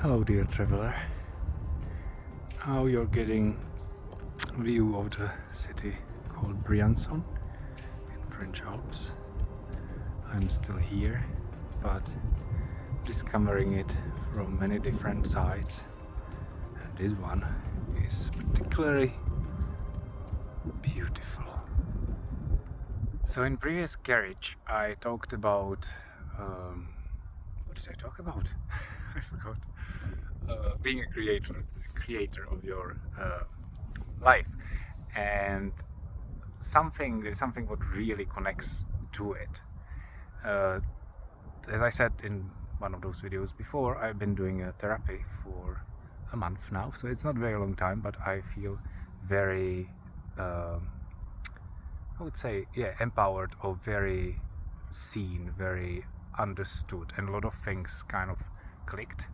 Hello dear traveler. Now you're getting a view of the city called Briançon in French Alps. I'm still here, but discovering it from many different sides. And this one is particularly beautiful. So in previous carriage I talked about what did I talk about? I forgot. Being a creator of your life, and there's something what really connects to it. As I said in one of those videos before, I've been doing a therapy for a month now, so it's not a very long time, but I feel very I would say, empowered, or very seen, very understood, and a lot of things kind of clicked.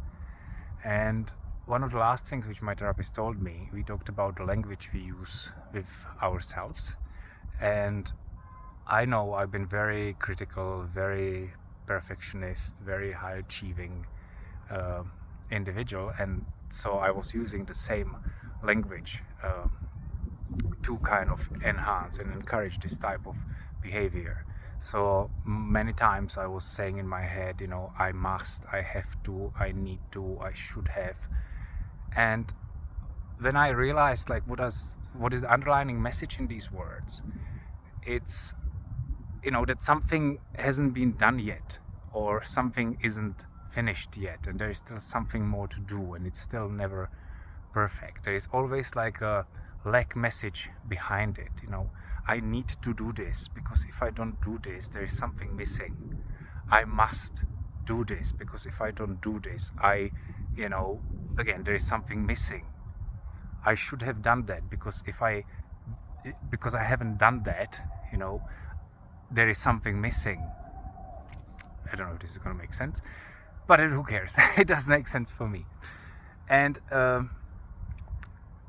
And one of the last things which my therapist told me, we talked about the language we use with ourselves. And I know I've been very critical, very perfectionist, very high achieving individual, and so I was using the same language to kind of enhance and encourage this type of behavior. So many times I was saying in my head, I must, I have to, I need to, I should have. And then I realized, like, what is the underlying message in these words? It's, that something hasn't been done yet, or something isn't finished yet, and there is still something more to do, and it's still never perfect. There is always like a lack message behind it. I need to do this because if I don't do this, there is something missing. I must do this because if I don't do this, again, there is something missing. I should have done that because because I haven't done that, there is something missing. I don't know if this is going to make sense, but who cares? It does make sense for me. And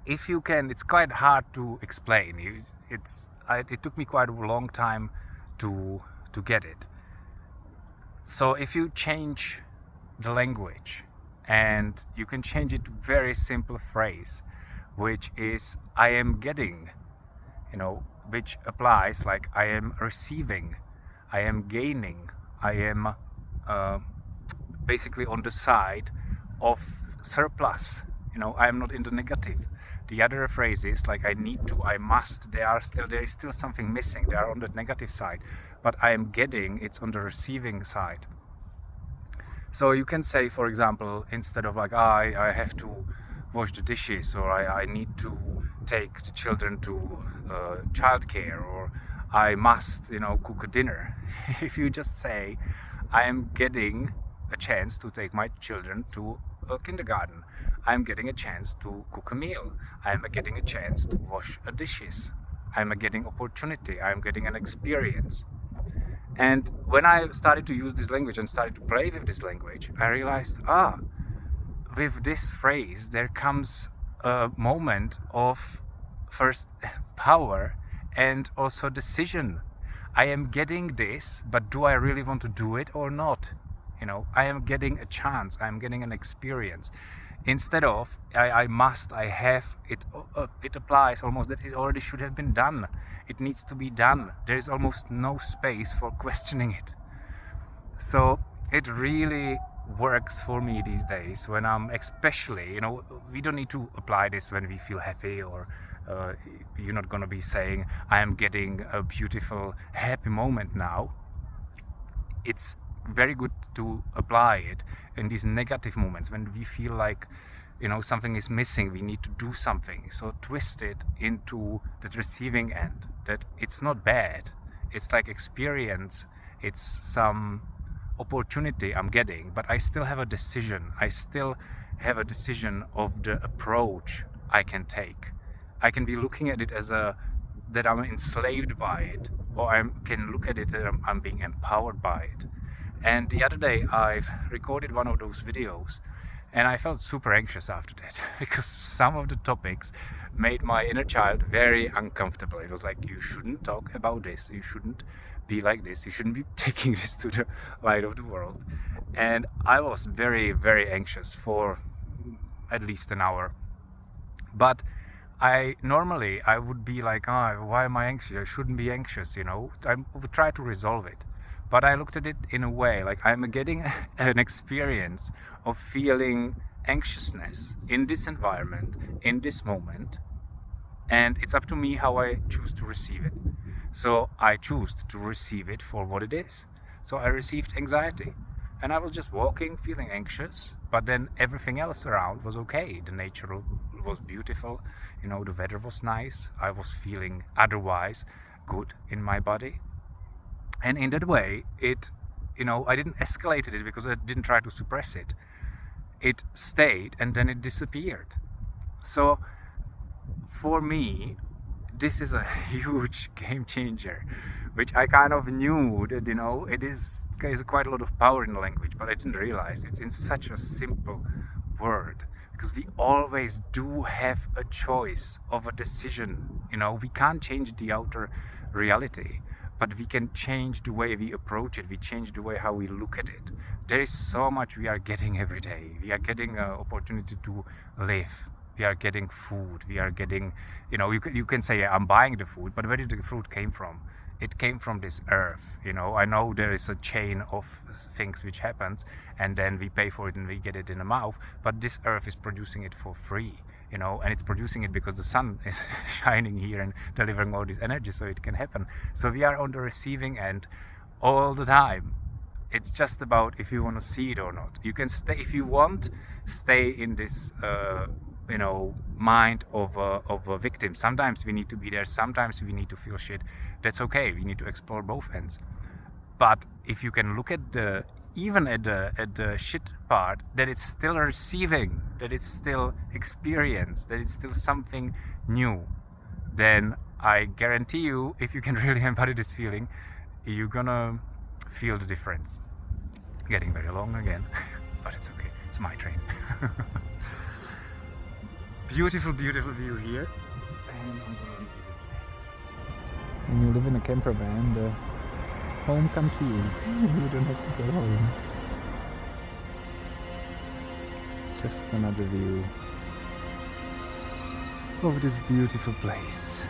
if you can, it's quite hard to explain. It took me quite a long time to get it. So if you change the language, and you can change it to a very simple phrase, which is I am getting, which applies like I am receiving, I am gaining, I am basically on the side of surplus. I am not in the negative. The other phrase is like I need to, I must, there is still something missing. They are on the negative side, but I am getting, it's on the receiving side. So you can say, for example, instead of like I have to wash the dishes, or I need to take the children to childcare, or I must cook a dinner. If you just say I am getting a chance to take my children to kindergarten, I'm getting a chance to cook a meal, I'm getting a chance to wash a dishes, I'm getting opportunity, I'm getting an experience. And when I started to use this language and started to play with this language, I realized, with this phrase there comes a moment of first power and also decision. I am getting this, but do I really want to do it or not? I am getting a chance, I'm getting an experience. Instead of I must, I have, it applies almost that it already should have been done. It needs to be done. There is almost no space for questioning it. So it really works for me these days when I'm especially, we don't need to apply this when we feel happy, or you're not going to be saying I am getting a beautiful happy moment now. It's very good to apply it in these negative moments when we feel like something is missing, we need to do something. So twist it into the receiving end, that it's not bad, it's like experience, it's some opportunity I'm getting, but I still have a decision. I still have a decision of the approach I can take. I can be looking at it as that I'm enslaved by it, or I can look at it that I'm being empowered by it. And the other day I recorded one of those videos, and I felt super anxious after that because some of the topics made my inner child very uncomfortable. It was like, you shouldn't talk about this, you shouldn't be like this, you shouldn't be taking this to the light of the world. And I was very, very anxious for at least an hour. But I would be like, oh, why am I anxious? I shouldn't be anxious, I would try to resolve it. But I looked at it in a way, like I'm getting an experience of feeling anxiousness in this environment, in this moment, and it's up to me how I choose to receive it. So I chose to receive it for what it is. So I received anxiety, and I was just walking, feeling anxious, but then everything else around was okay. The nature was beautiful, the weather was nice, I was feeling otherwise good in my body. And in that way, I didn't escalate it because I didn't try to suppress it. It stayed and then it disappeared. So for me, this is a huge game changer, which I kind of knew that, it is quite a lot of power in the language, but I didn't realize it's in such a simple word. Because we always do have a choice of a decision. We can't change the outer reality, but we can change the way we approach it. We change the way how we look at it. There is so much we are getting every day. We are getting an opportunity to live. We are getting food. We are getting, you can say, I'm buying the food, but where did the food came from? It came from this earth. I know there is a chain of things which happens, and then we pay for it and we get it in the mouth, but this earth is producing it for free, and it's producing it because the sun is shining here and delivering all this energy so it can happen. So we are on the receiving end all the time. It's just about if you want to see it or not. You can stay, if you want, stay in this mind of a victim. Sometimes we need to be there, sometimes we need to feel shit. That's okay, we need to explore both ends. But if you can look at even at the shit part, that it's still receiving, that it's still experience, that it's still something new, then I guarantee you, if you can really embody this feeling, you're gonna feel the difference. Getting very long again, but it's okay, it's my train. Beautiful, beautiful view here, and I'm gonna leave you with that. When you live in a camper van, the home come to you. You don't have to go home. Just another view of this beautiful place.